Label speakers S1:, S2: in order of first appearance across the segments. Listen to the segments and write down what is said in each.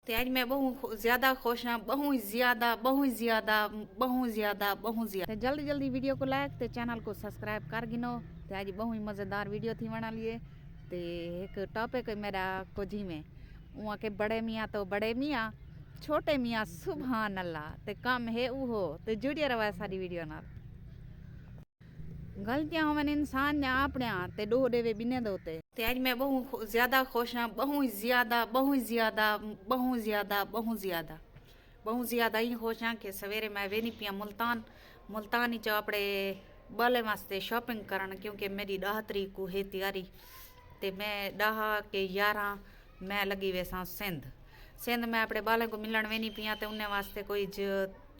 S1: ਤੇ ਅੱਜ ਮੈਂ ਬਹੁਤ ਜ਼ਿਆਦਾ ਖੁਸ਼ ਹਾਂ, बहुत ज्यादा। जल्दी जल्दी वीडियो को लाइक ते चैनल को सब्सक्राइब कर गिनो। ते आज बहुत ही मज़ेदार वीडियो थी बना लिए। ते एक टॉपिक मेरा कुछ ही में वहाँ के बड़े मियाँ तो बड़े मियाँ, छोटे मियाँ सुभान अल्लाह। ते कम है वो ते जुड़िए रहा सारी वीडियो नाल। गलतियां होवन इंसान ने अपने ते डो देवे बिने दोते। ते आज मैं बहुत ज्यादा खुश हाँ, बहुत ज्यादा ही खुश हाँ कि सवेरे मैं वेनी पिया मुल्तान ही च अपने बाले वास्ते शॉपिंग करन, क्योंकि मेरी 10 तरीक को है तैयारी। ते मैं 10 के 11 मैं लगी वैसा सिंध में अपने बाले को मिलन वेनी पिया। ते उन्हें वास्ते कोई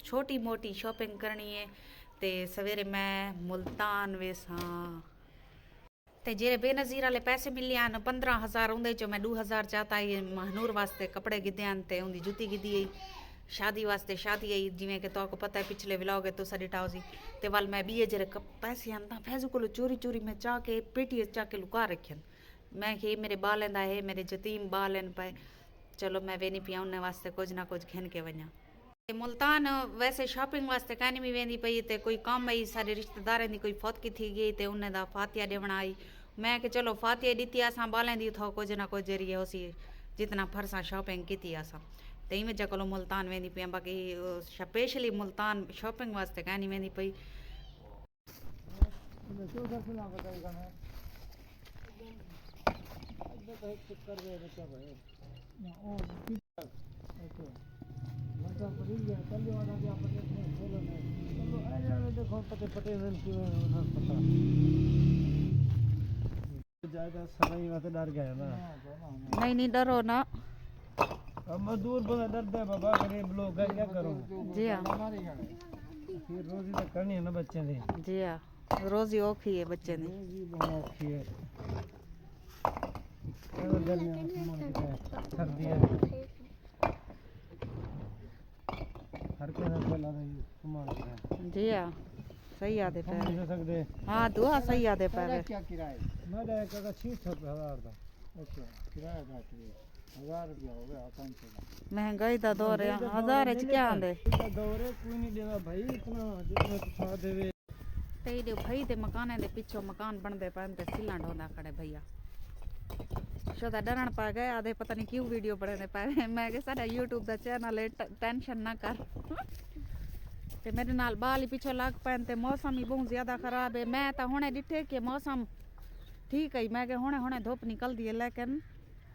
S1: छोटी मोटी शॉपिंग करनी है। ते सवेरे मैं मुल्तान वेसा ते जेरे बेनज़ीर वाले पैसे मिले हैं 15,000 उंदे चो मैं 2,000 चाहता ही महनूर वास्ते कपड़े गिदे हैं ते उंदी जुती गिदी है शादी वास्ते। शादी आई जिमें कि तो पता है पिछले व्लॉग है तो सारी टाउसी ते वाल मैं भी जेरे पैसे आंदा फैजू को चोरी चोरी में चाह के पेटी चाह के लुका रखे। मैं कि मेरे बाल है मेरे जतीम बाल हैं पाए, चलो मैं वे नहीं पिया उन्हें वास्ते कुछ ना कुछ घिन के वजा। मुल्तान वैसे शॉपिंग वास्ते कहनी भी वेंदी पई ते कोई कम आई सारे रिश्तेदारें दी कोई फौतगी थी गई ते उन्हें दा फातिया देवना आई। मैं कि चलो फातिया दी असां बालें दी थो कुछ ना कुछ जरिए उसी जितना फरसा शॉपिंग की असां ते में चलो मुल्तान वेंदी पई। बाकी स्पेशली मुल्तान शॉपिंग वास्ते कहनी वेंदी पई।
S2: डर गया ना।
S1: नहीं डरो ना,
S2: मजदूर बंदा डरता है बाबा, गरीब लोग है क्या करो।
S1: जी हाँ
S2: फिर रोजी तो करनी है ना बच्चे ने।
S1: जी हाँ रोजी औखी है बच्चे ने।
S2: रोजी बहुत औखी है। सर्दी है हर के ना चला रही सुमान
S1: जी हाँ सही आदे
S2: हम नहीं सकते।
S1: हाँ दुआ सही आदे पैर
S2: क्या किराया मैं का 6,000 का। अच्छा किराया का 1,000 रुपया हो गया 500
S1: महंगाई दा दौर है 1000 च क्या आंदे
S2: दौरे कोई नहीं देगा भाई इतना जितना छा देवे
S1: ते दे भाई दे मकाने दे पिछो मकान बनदे पन ते सिला ढोंदा खड़े भैया शोदा डरण पा गए आधे पता नहीं क्यों वीडियो बने पाए। मैं कि साडा YouTube दा चैनल है टेंशन ना कर। ते मेरे नाल बाल ही पिछो लग पैन ते मौसम ही बहुत ज्यादा खराब है। मैं तो हुणे डिठे कि मौसम ठीक है, मैं कि हुणे धुप निकलदी है लेकिन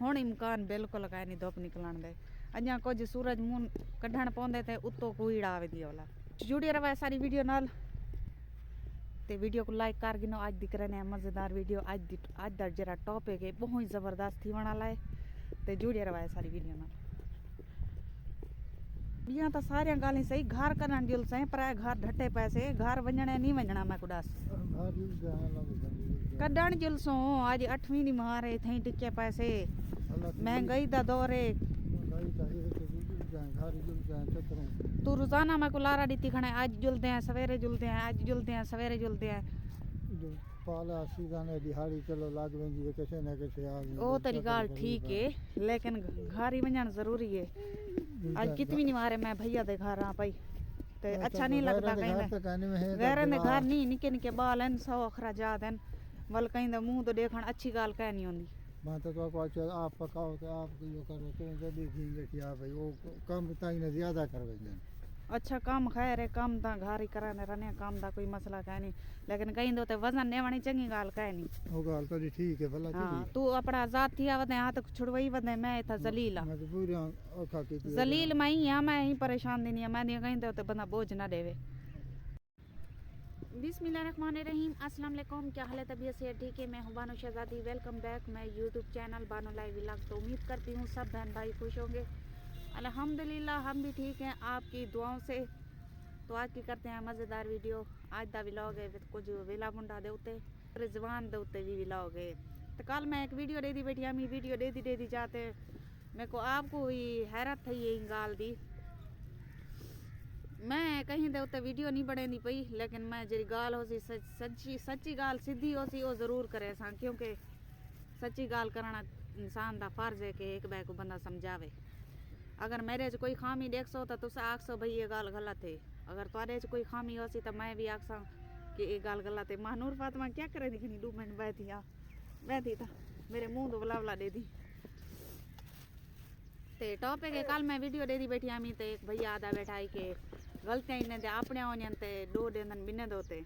S1: हुणे मकान बिल्कुल काई नहीं धुप निकलन दे। अजा कुछ सूरज मून कढ़ण पौंदे ते उत्तो कूड़ा आवेंदी वाला। जुड़ी रहा सारी वीडियो नाल ते वीडियो को लाइक कर गिनो। आज दिख रहे मज़ेदार वीडियो आज दा जरा टॉपिक है बहुत ही ज़बरदस्त थी वाला है ते जुड़े रहा सारी वीडियो नाल। यहाँ तो सारिया गालें सही घर करन जुल सही पर घर ढट्टे पैसे घर वंजने नहीं वंजना मैं कुडास कढ़ण जुलसो आज 8वीं दी मारे थे टिके पैसे महंगाई दा दौर है। तू रोजाना मैं को लारा दी खड़े आज जुलते हैं सवेरे जुलते हैं आज जुलते हैं सवेरे जुलते हैं
S2: पाला सीधाने दिहाड़ी चलो लाग वेंदी कैसे ना कैसे आ गई।
S1: ओ तेरी गाल ठीक है लेकिन घर ही वंजन जरूरी है। आज कितनी नहीं मारे मैं भैया दे घर आ पाई ते अच्छा नहीं लगता कहीं गैर ने घर नहीं निके निके बाल हैं 100 अखराजात हैं वल कहीं दा मुंह तो देखण अच्छी गाल कह नहीं होंदी।
S2: मैं तो आप पकाओ तो आप यो करो तो देखिए कि आप भाई वो कम ताई ने ज्यादा करवे।
S1: अच्छा काम खैर है काम ता घर ही कराने रहने काम दा कोई मसला कह नहीं लेकिन कहीं दो ते वजन नेवणी चंगी गाल कह नहीं।
S2: वो गाल तो ठीक है भला
S1: हां तू अपना आजाद थी आवदे हाथ छुड़वई वदे मैं था जलील
S2: मजबूर औखा की
S1: जलील मैं ही हां मैं ही परेशान देनी है मैं कहीं दो ते बंदा बोझ ना देवे। बिस्मिल्लाहिर्रहमानिर्रहीम अस्सलाम वालेकुम क्या हाल है तबीयत से ठीक है। मैं हूं बानो शहजादी वेलकम बैक मैं YouTube channel Bano live vlog. तो उम्मीद करती हूँ सब बहन भाई खुश होंगे अल्हम्दुलिल्लाह हम भी ठीक हैं आपकी दुआओं से। तो आज की करते हैं मज़ेदार वीडियो। आज दा व्लॉग है कुछ वेला मुंडा दे उत्ते रिजवान दे उत्ते भी व्लॉग है। तो कल मैं एक वीडियो दे दी बैठी हमी वीडियो दे दी जाते मेरे को आपको ही हैरत थी यही गाल दी मैं कहीं दे उत्ते वीडियो नहीं बनेंदी पई लेकिन मैं जी गाल हो सी सच्ची गाल सीधी हो सी वो जरूर करे सा क्योंकि सच्ची गाल करना इंसान दा फर्ज है कि एक बै को बंदा समझावे। अगर मेरे च कोई खामी देखसो तो तुस आखसो भाई ये गाल गलत है, अगर तुम्हारे च कोई खामी होसी तो मैं भी आखसा कि ये गाल गलत है। महानूर फातिमा क्या करे दिखनी 2 मिनट बैठी था मेरे मुंह तो बुलावला दे दी ते टॉपिक है कल मैं वीडियो दे दी बैठी आमी ते एक भैया आदा बैठा है कि गलतियां इन्हें दे अपने होने ते 2 दिन बिने दोते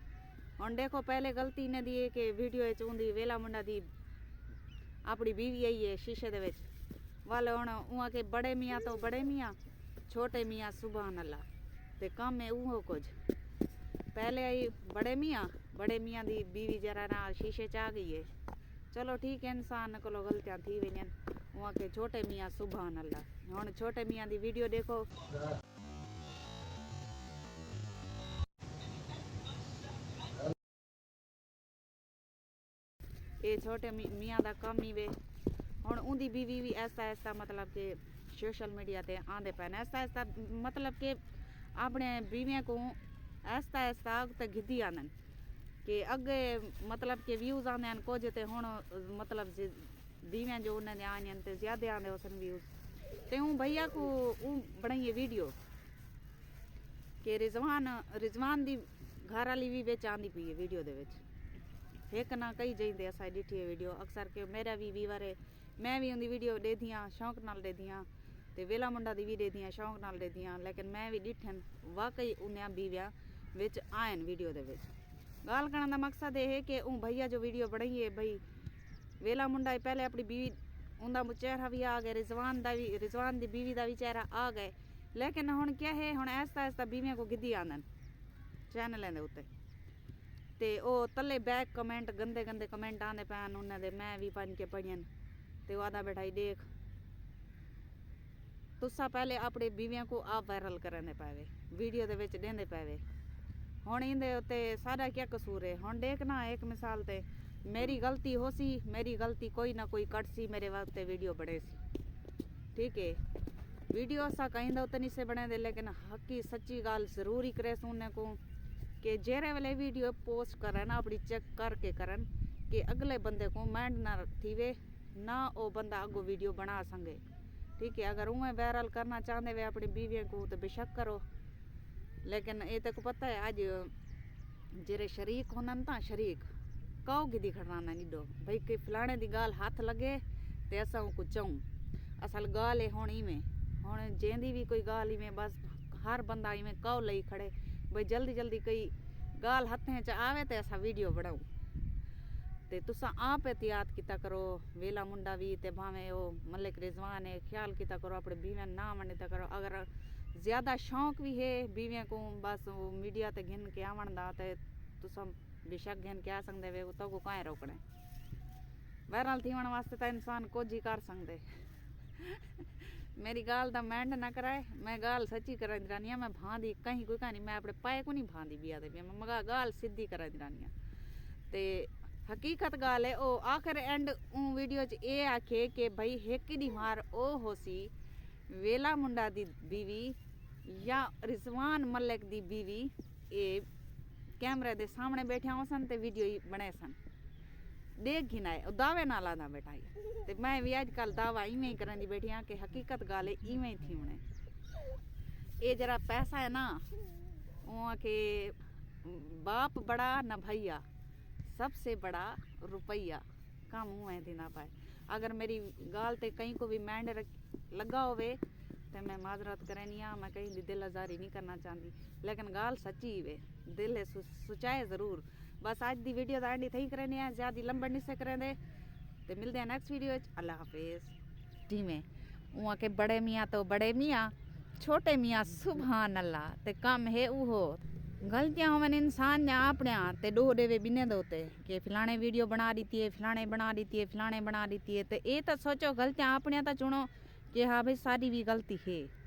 S1: हुन देखो पहले गलती इन्हें दी है कि वीडियो च उंदी वेला मुंडा दी अपनी बीवी आई है शीशे दे विच वाले हुन उहाँ के बड़े मियाँ तो बड़े मियाँ छोटे मियाँ सुभान अल्लाह ते कम है उहो कुछ पहले आई बड़े मियाँ दी बीवी जरा ना शीशे च आ गई है। चलो ठीक है इंसान को गलतियां थी वञन वहाँ के छोटे मियाँ सुभान अल्लाह हुन छोटे मियाँ दी वीडियो देखो ये छोटे मियाँ दा कम ही वे हुन उंदी बीवी भी ऐसा मतलब कि सोशल मीडिया ते आंदे पैन ऐसा मतलब कि अपने बीवियां को ऐसा ते घिदी आनन कि अगे मतलब कि व्यूज आंदे हैं कुछ ते हुन मतलब बीवियां जो उन्हें आने ते ज्यादा आंदे उसन व्यूज ते हूँ भैया को बनाइए वीडियो कि रिजवान दी घर वाली भी बिच आंदी पई है वीडियो दे विच एक ना कई जाइंदे असा डिठी है वीडियो अक्सर के मेरा भी व्यूवर है मैं भी उनकी वीडियो दे दियां शौक नाल दे दियां ते वेला मुंडा दी भी दे दियां शौक नाल दे दियां लेकिन मैं भी डिठन वाकई उन्हें बीवियां विच आयन वीडियो दे विच गाल करने का मकसद ये है कि भैया जो वीडियो बनाई है भाई वेला मुंडा पहले अपनी बीवी उनका चेहरा भी आ गया रिजवान दी बीवी का भी चेहरा आ गए लेकिन हुन क्या है हुन ऐसा बीवियां को गिद्दी आंदन चैनलें दे उत्ते ते ओ तले बैक कमेंट गंदे कमेंट आने पैन उन्हें दे मैं भी पढ़ के पढ़ियन ते वादा बैठाई देख तुसा पहले अपने बीवियां को आप वायरल करने पावे वीडियो दे विच देंदे पावे हुन इंदे उत्ते सारा क्या कसूर है हुन देखना एक मिसाल ते मेरी गलती हो सी मेरी गलती कोई ना कोई कट सी मेरे वास्ते वीडियो बने सी ठीक है वीडियो असा कहीं उत्ते नहीं से बने दे लेकिन हकी सच्ची गाल जरूर ही करे सुनने को कि जेरे वाले वीडियो पोस्ट करन अपनी चेक करके करन कि अगले बंदे को माइंड ना थीवे ना वो बंदा अगो वीडियो बना संगे ठीक है अगर उन्हें वायरल करना चाहते वे अपनी बीवियों को तो बेशक करो लेकिन ये तो पता है आज जेरे शरीक होनन ता शरीक कौ गिदी खड़ाना निडो भाई कि फलाने दी गाल हाथ लगे ते असा को चाऊं असल गाल है हुन जेंदी भी कोई गाल में बस हर बंदा में कौ लई खड़े भाई जल्दी कई गाल हथें च आवे ते असा वीडियो बनाऊं ते तुसा आप एहतियात किता करो वेला मुंडा भी ते भावे ओ मलिक रिजवान है ख्याल किता करो अपने बीवियां ना मनिता करो अगर ज्यादा शौक भी है बीवियां को बस मीडिया ते घिन के आवन दा ते तुसा बेशक घिन के आ सकदे वे तो को काए रोकने वायरल थीवन वास्ते तो इंसान कुछ ही कर सकदे मेरी गाल दा मैंड ना कराए मैं गाल सच्ची करा दिरानिया मैं भांदी कहीं कोई कहानी मैं अपने पाए को नहीं भांदी बिया दे मैं मगा गाल सीधी करा दिरानिया ते हकीकत गाल है ओ आखिर एंड वीडियो च ए आखे कि भाई एक दी मार ओ होसी वेला मुंडा दी बीवी या रिजवान मलिक दी बीवी ए कैमरे दे सामने बैठे होसन ते वीडियो बने सन देख घिनाए दावे ना लादा बैठाई ते मैं भी अजकल दावा इवें ही करन दी बैठी हाँ कि हकीकत गाल इवें ही थी होने ये जरा पैसा है ना वहाँ के बाप बड़ा न भैया सबसे बड़ा रुपया काम हुए देना पाए अगर मेरी गाल ते कहीं को भी मैंड लगा होवे तो मैं माजरत करनिया मैं कहीं दिल आजारी नहीं करना चाहती लेकिन गाल सच्ची वे दिल सुचाए जरूर बस आज दी वीडियो दा एंड थी करनी है ज्यादा लंबा नहीं से करें दे तो मिलते हैं नेक्स्ट वीडियो अल्लाह हाफिज जी में वहाँ के बड़े मियाँ तो बड़े मियाँ छोटे मियाँ सुभान अल्लाह ते कम है उहो गलतियां होवन इंसान ने अपने ते दो देवे बिने दोते कि फलाने वीडियो बना दी है फलाने बना दी है फलाने बना दी है तो ये तो सोचो गलतियां अपने तो चुनो कि हाँ भाई सारी भी गलती है